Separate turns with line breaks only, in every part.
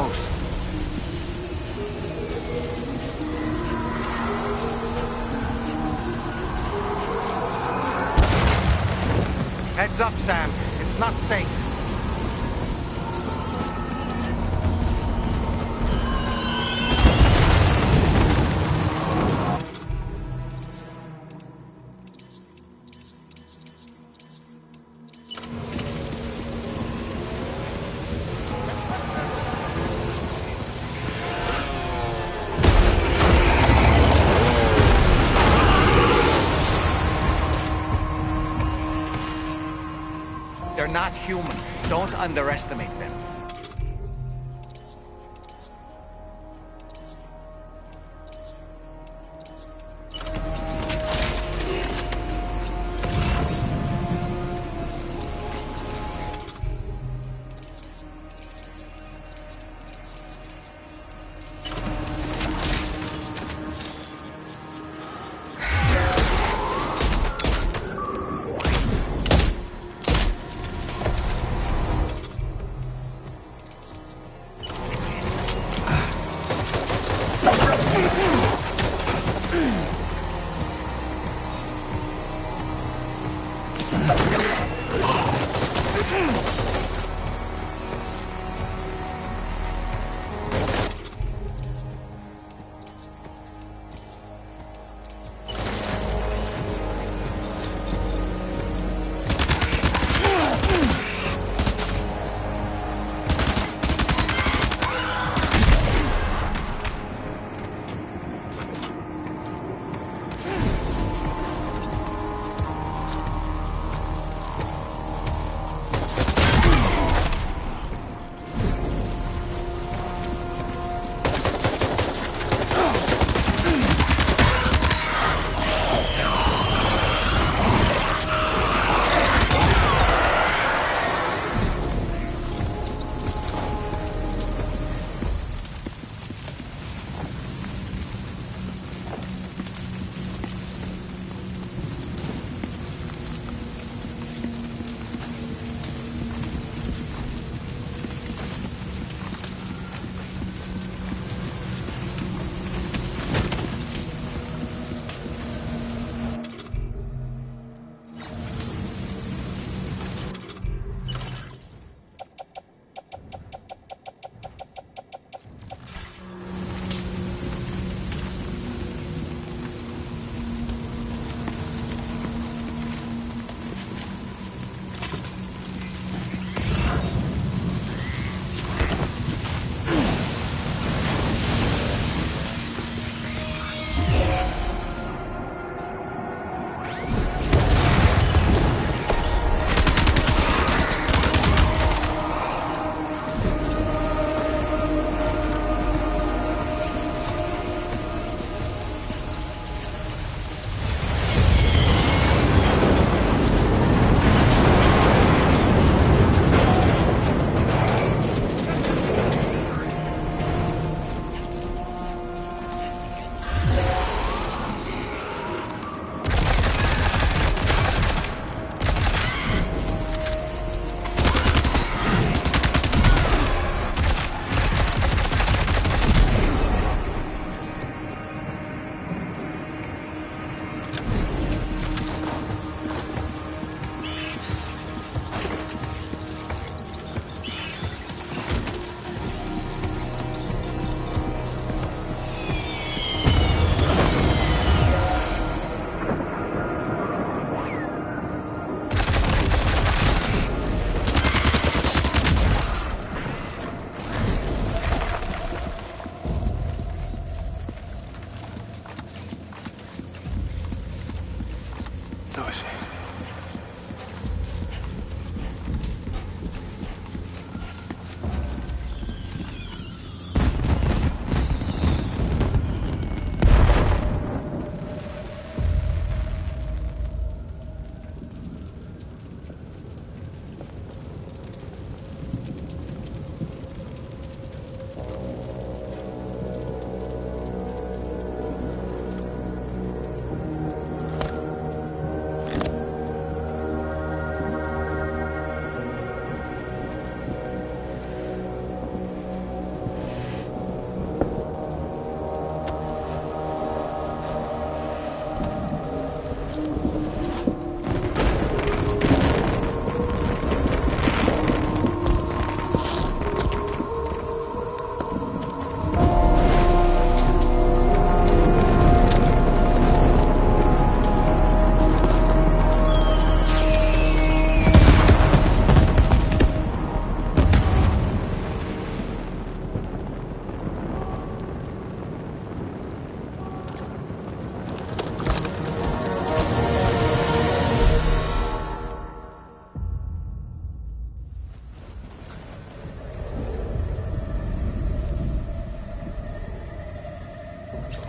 close. Heads up, Sam. It's not safe. They're not human. Don't underestimate them.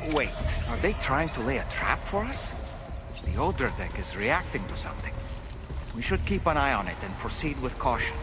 Wait, are they trying to lay a trap for us? The Odra deck is reacting to something. We should keep an eye on it and proceed with caution.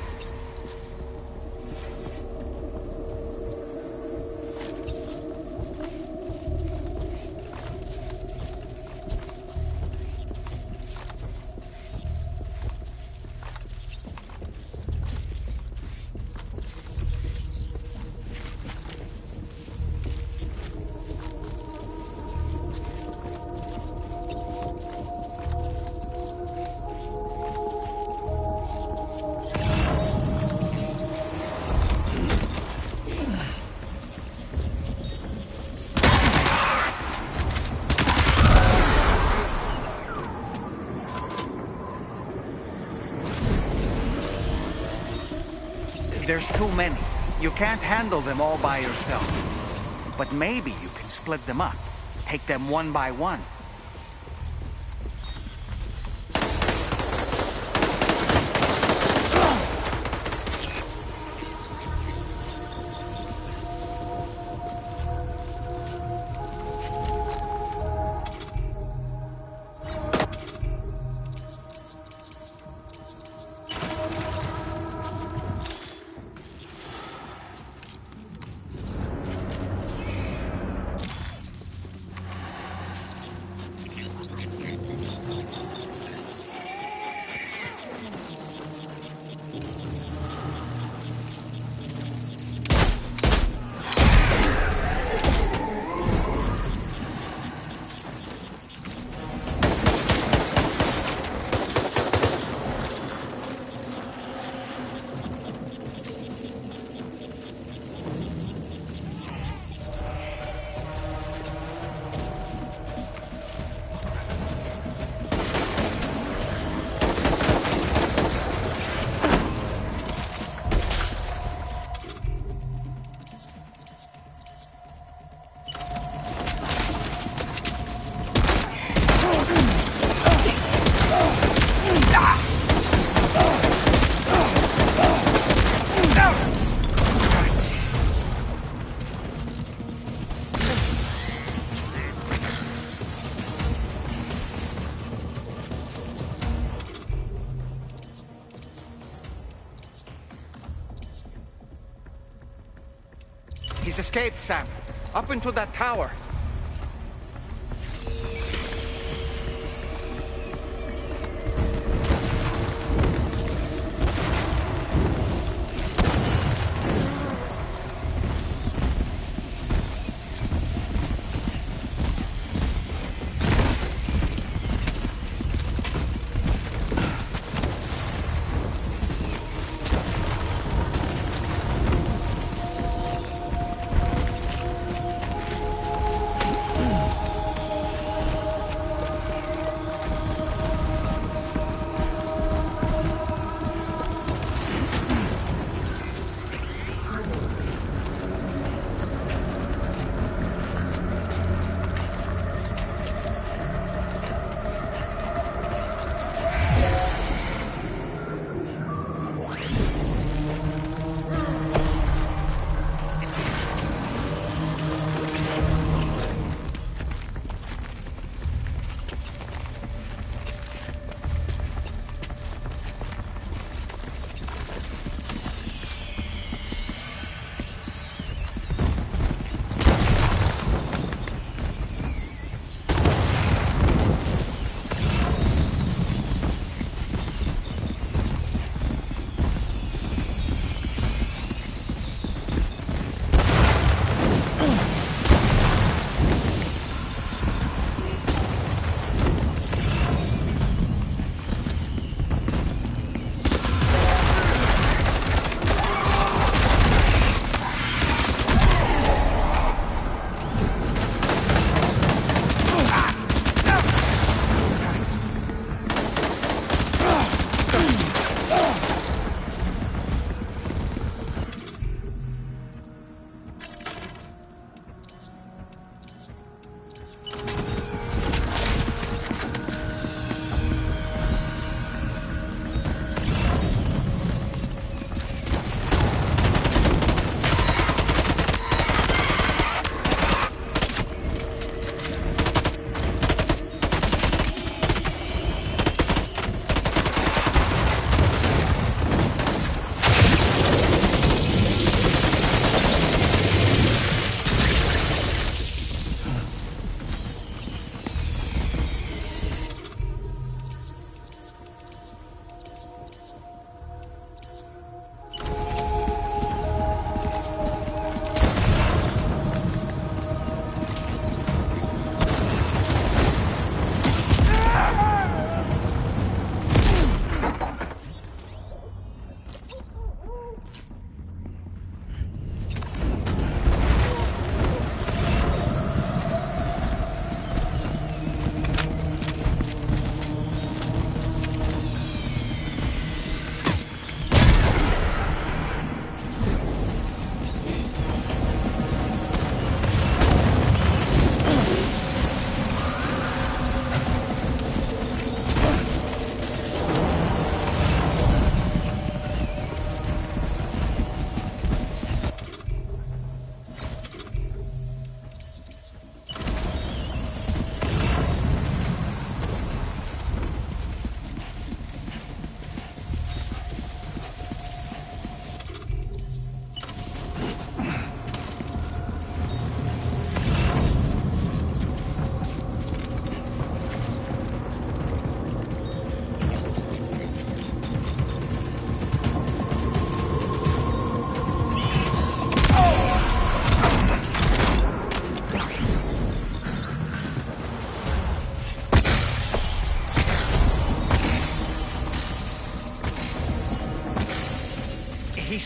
There's too many. You can't handle them all by yourself. But maybe you can split them up. Take them one by one. He's escaped, Sam. Up into that tower.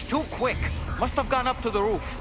Too quick. Must have gone up to the roof.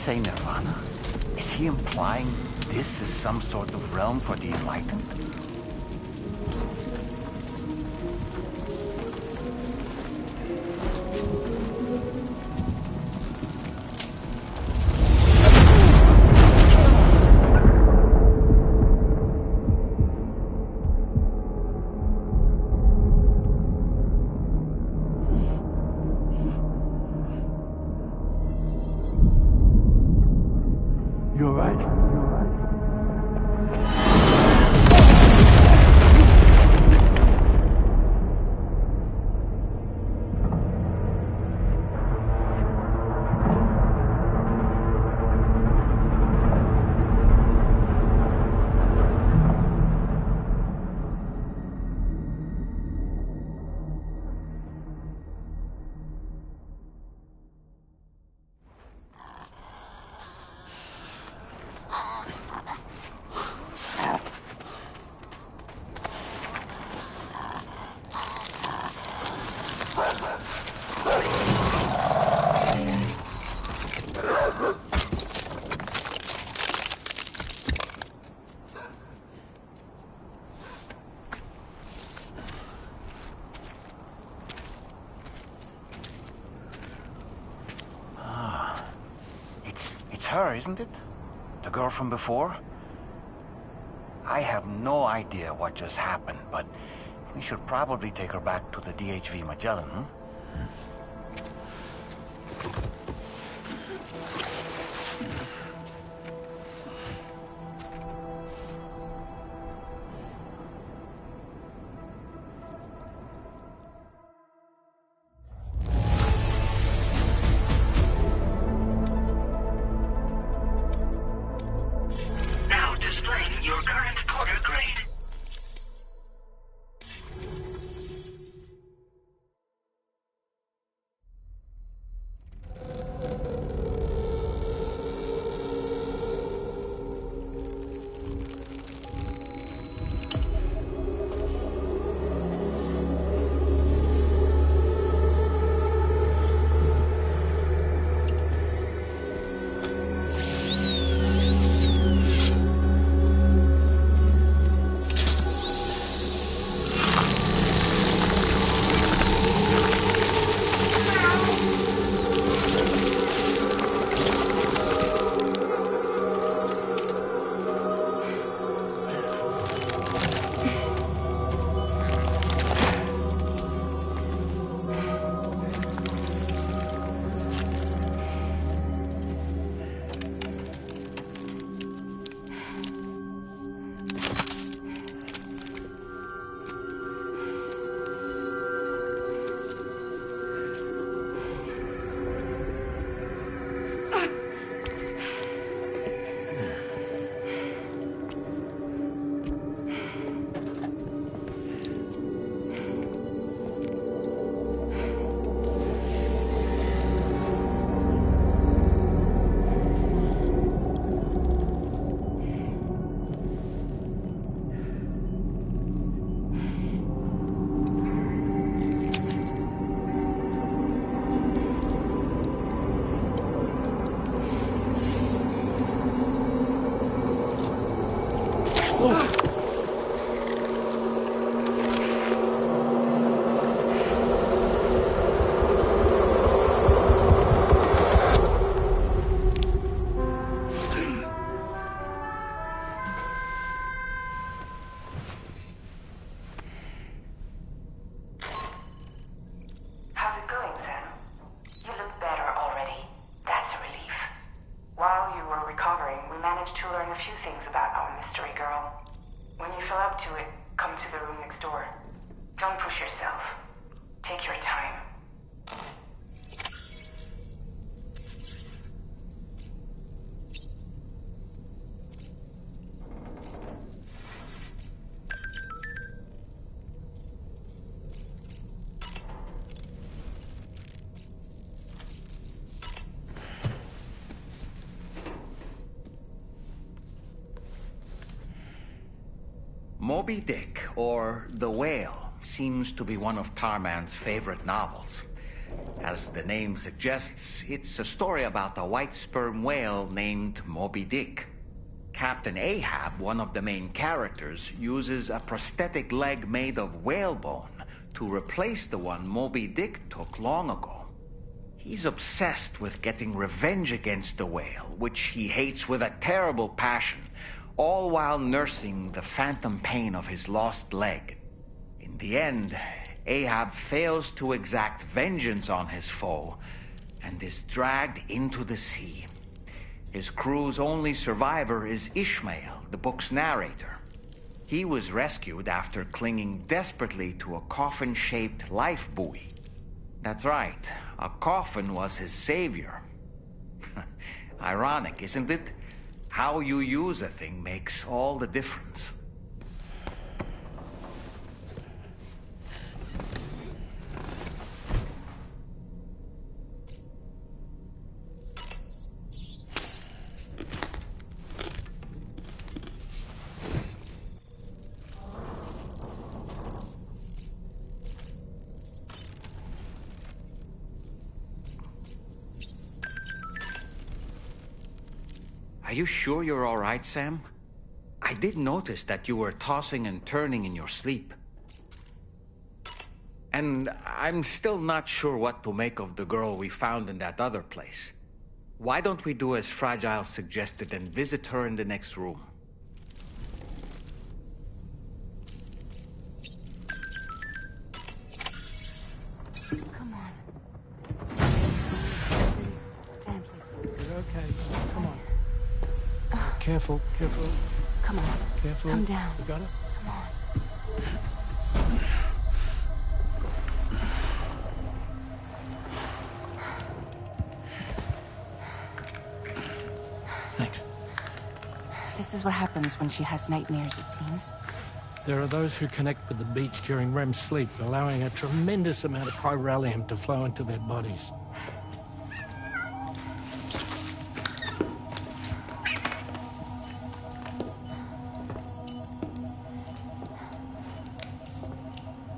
say Nirvana? Is he implying this is some sort of realm for the enlightened?
You're right.
It's her, isn't it? The girl from before? I have no idea what just happened, but we should probably take her back to the DHV Magellan, hmm?
Now displaying your current porter grade.
Moby Dick, or The Whale, seems to be one of Tarman's favorite novels. As the name suggests, it's a story about a white sperm whale named Moby Dick. Captain Ahab, one of the main characters, uses a prosthetic leg made of whalebone to replace the one Moby Dick took long ago. He's obsessed with getting revenge against the whale, which he hates with a terrible passion, all while nursing the phantom pain of his lost leg. In the end, Ahab fails to exact vengeance on his foe and is dragged into the sea. His crew's only survivor is Ishmael, the book's narrator. He was rescued after clinging desperately to a coffin-shaped life buoy. That's right, a coffin was his savior. Ironic, isn't it? How you use a thing makes all the difference. Are you sure you're all right, Sam? I did notice that you were tossing and turning in your sleep. And I'm still not sure what to make of the girl we found in that other place. Why don't we do as Fragile suggested and visit her in the next room?
Come on. Gently.
You're okay. Come on. Careful, careful.
Come on.
Careful.
Come down.
You got it?
Come on.
Thanks.
This is what happens when she has nightmares, it seems.
There are those who connect with the beach during REM sleep, allowing a tremendous amount of chiralium to flow into their bodies.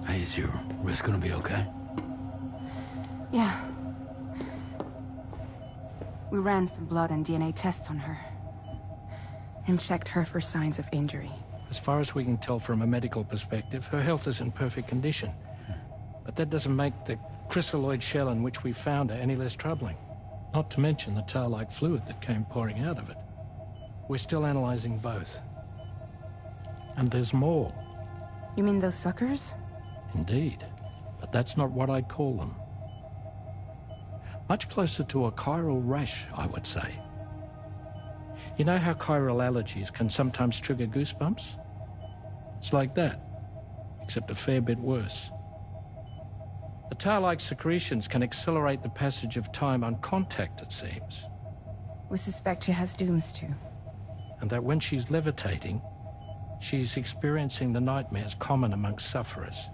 Hey, is your wrist gonna be okay?
Yeah. We ran some blood and DNA tests on her. And checked her for signs of injury.
As far as we can tell from a medical perspective, her health is in perfect condition. But that doesn't make the chrysaloid shell in which we found her any less troubling. Not to mention the tar-like fluid that came pouring out of it. We're still analyzing both. And there's more.
You mean those suckers?
Indeed. But that's not what I'd call them. Much closer to a chiral rash, I would say. You know how chiral allergies can sometimes trigger goosebumps? It's like that, except a fair bit worse. The tar-like secretions can accelerate the passage of time on contact, it seems.
We suspect she has Ds2.
And that when she's levitating, she's experiencing the nightmares common amongst sufferers.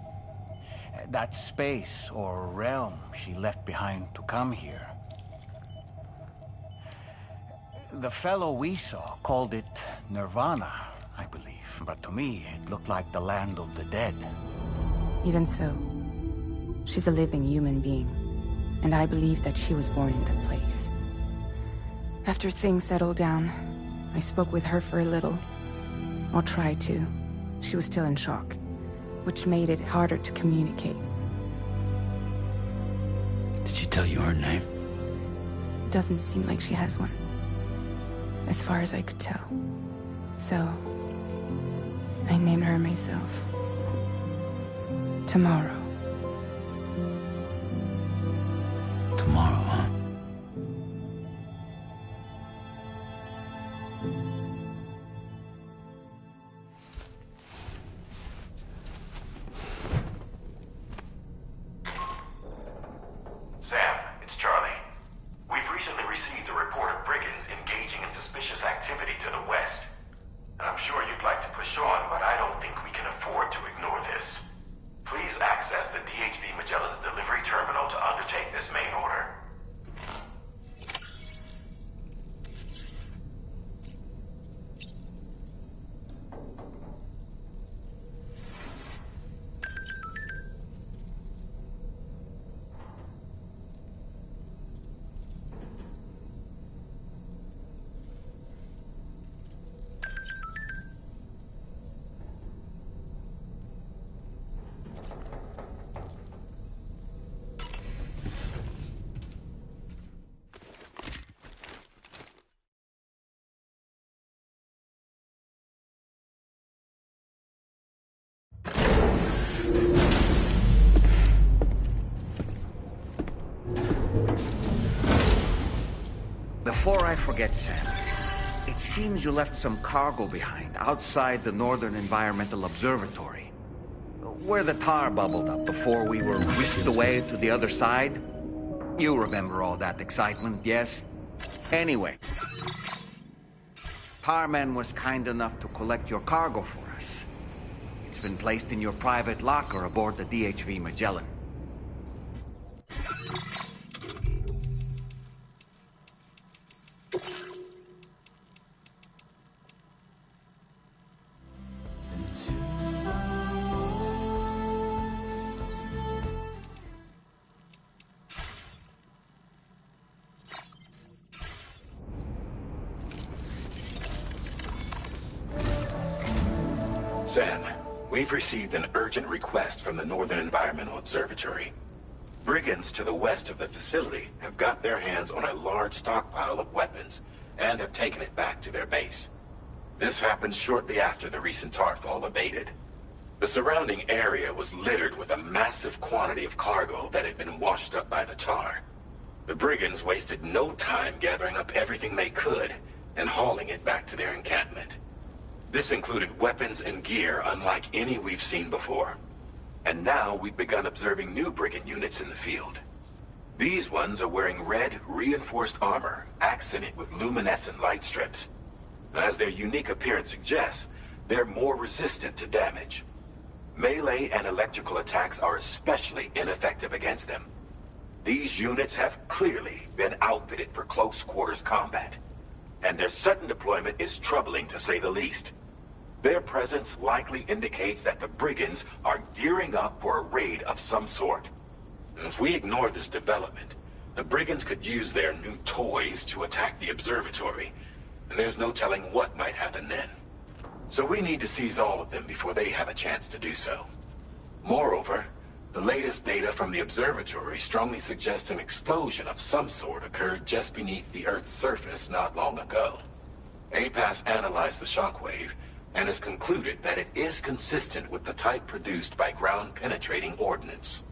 That space or realm she left behind to come here. The fellow we saw called it Nirvana, I believe. But to me, it looked like the land of the dead.
Even so, she's a living human being. And I believe that she was born in that place. After things settled down, I spoke with her for a little. Or tried to. She was still in shock, which made it harder to communicate.
Did she tell you her name?
Doesn't seem like she has one. As far as I could tell. So, I named her myself. Tomorrow.
Tomorrow, huh?
Sam, it's Charlie. We've recently received a report of brigands engaging in suspicious activity to the west. And I'm sure you'd like to push on, but I don't think we can afford to ignore this. Please access
Before I forget, Sam, it seems you left some cargo behind outside the Northern Environmental Observatory, where the tar bubbled up before we were whisked away to the other side. You remember all that excitement, yes? Anyway, Tarman was kind enough to collect your cargo for us. It's been placed in your private locker aboard the DHV Magellan.
Sam, we've received an urgent request from the Northern Environmental Observatory. Brigands to the west of the facility have got their hands on a large stockpile of weapons and have taken it back to their base. This happened shortly after the recent tarfall abated. The surrounding area was littered with a massive quantity of cargo that had been washed up by the tar. The brigands wasted no time gathering up everything they could and hauling it back to their encampment. This included weapons and gear unlike any we've seen before. And now we've begun observing new brigand units in the field. These ones are wearing red, reinforced armor, accented with luminescent light strips. As their unique appearance suggests, they're more resistant to damage. Melee and electrical attacks are especially ineffective against them. These units have clearly been outfitted for close quarters combat, and their sudden deployment is troubling to say the least. Their presence likely indicates that the brigands are gearing up for a raid of some sort. If we ignore this development, the brigands could use their new toys to attack the observatory, and there's no telling what might happen then. So we need to seize all of them before they have a chance to do so. Moreover, the latest data from the observatory strongly suggests an explosion of some sort occurred just beneath the Earth's surface not long ago. APAS analyzed the shockwave and has concluded that it is consistent with the type produced by ground-penetrating ordnance.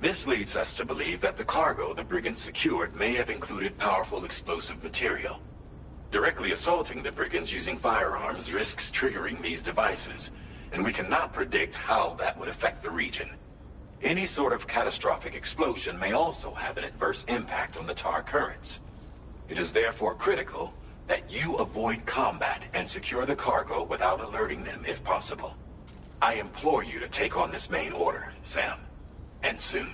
This leads us to believe that the cargo the brigands secured may have included powerful explosive material. Directly assaulting the brigands using firearms risks triggering these devices, and we cannot predict how that would affect the region. Any sort of catastrophic explosion may also have an adverse impact on the tar currents. It is therefore critical that you avoid combat and secure the cargo without alerting them if possible. I implore you to take on this main order, Sam. And soon.